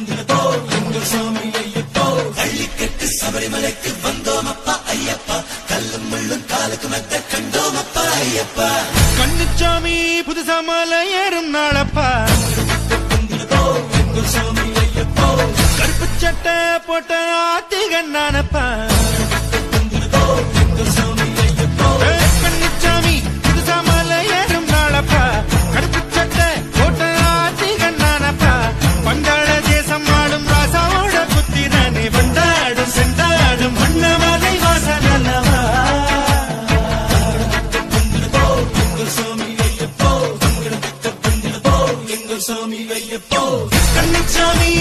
சாமி ஐயப்போ அள்ளிக்கட்டு சபரிமலைக்கு வந்தோமப்பா ஐயப்பா கல்லும் முள்ளும் காலுக்கு மத்த கண்டோமப்பா ஐயப்பா கண்ணுச்சாமி புதுசா மலை ஏறும் நாளப்பா சாமி ஐயப்போ கருப்பு சட்டை போட்ட ஆத்திகன்னானப்பா சாமி ஐயப்போ கண்ணுச்சாமி புதுசா மலை ஏறும் நாளப்பா கருப்பு சட்டை போட்ட ஆத்திகன்னானப்பா பந்தாட தேசம் ஆடும் ராசாவோட புத்திரனே வந்தாடும் சென்றாடும் வண்ணமலை வாசல் அல்லவா சாமி ஐயப்போ சாமி ஐயப்போ கண்ணுச்சாமி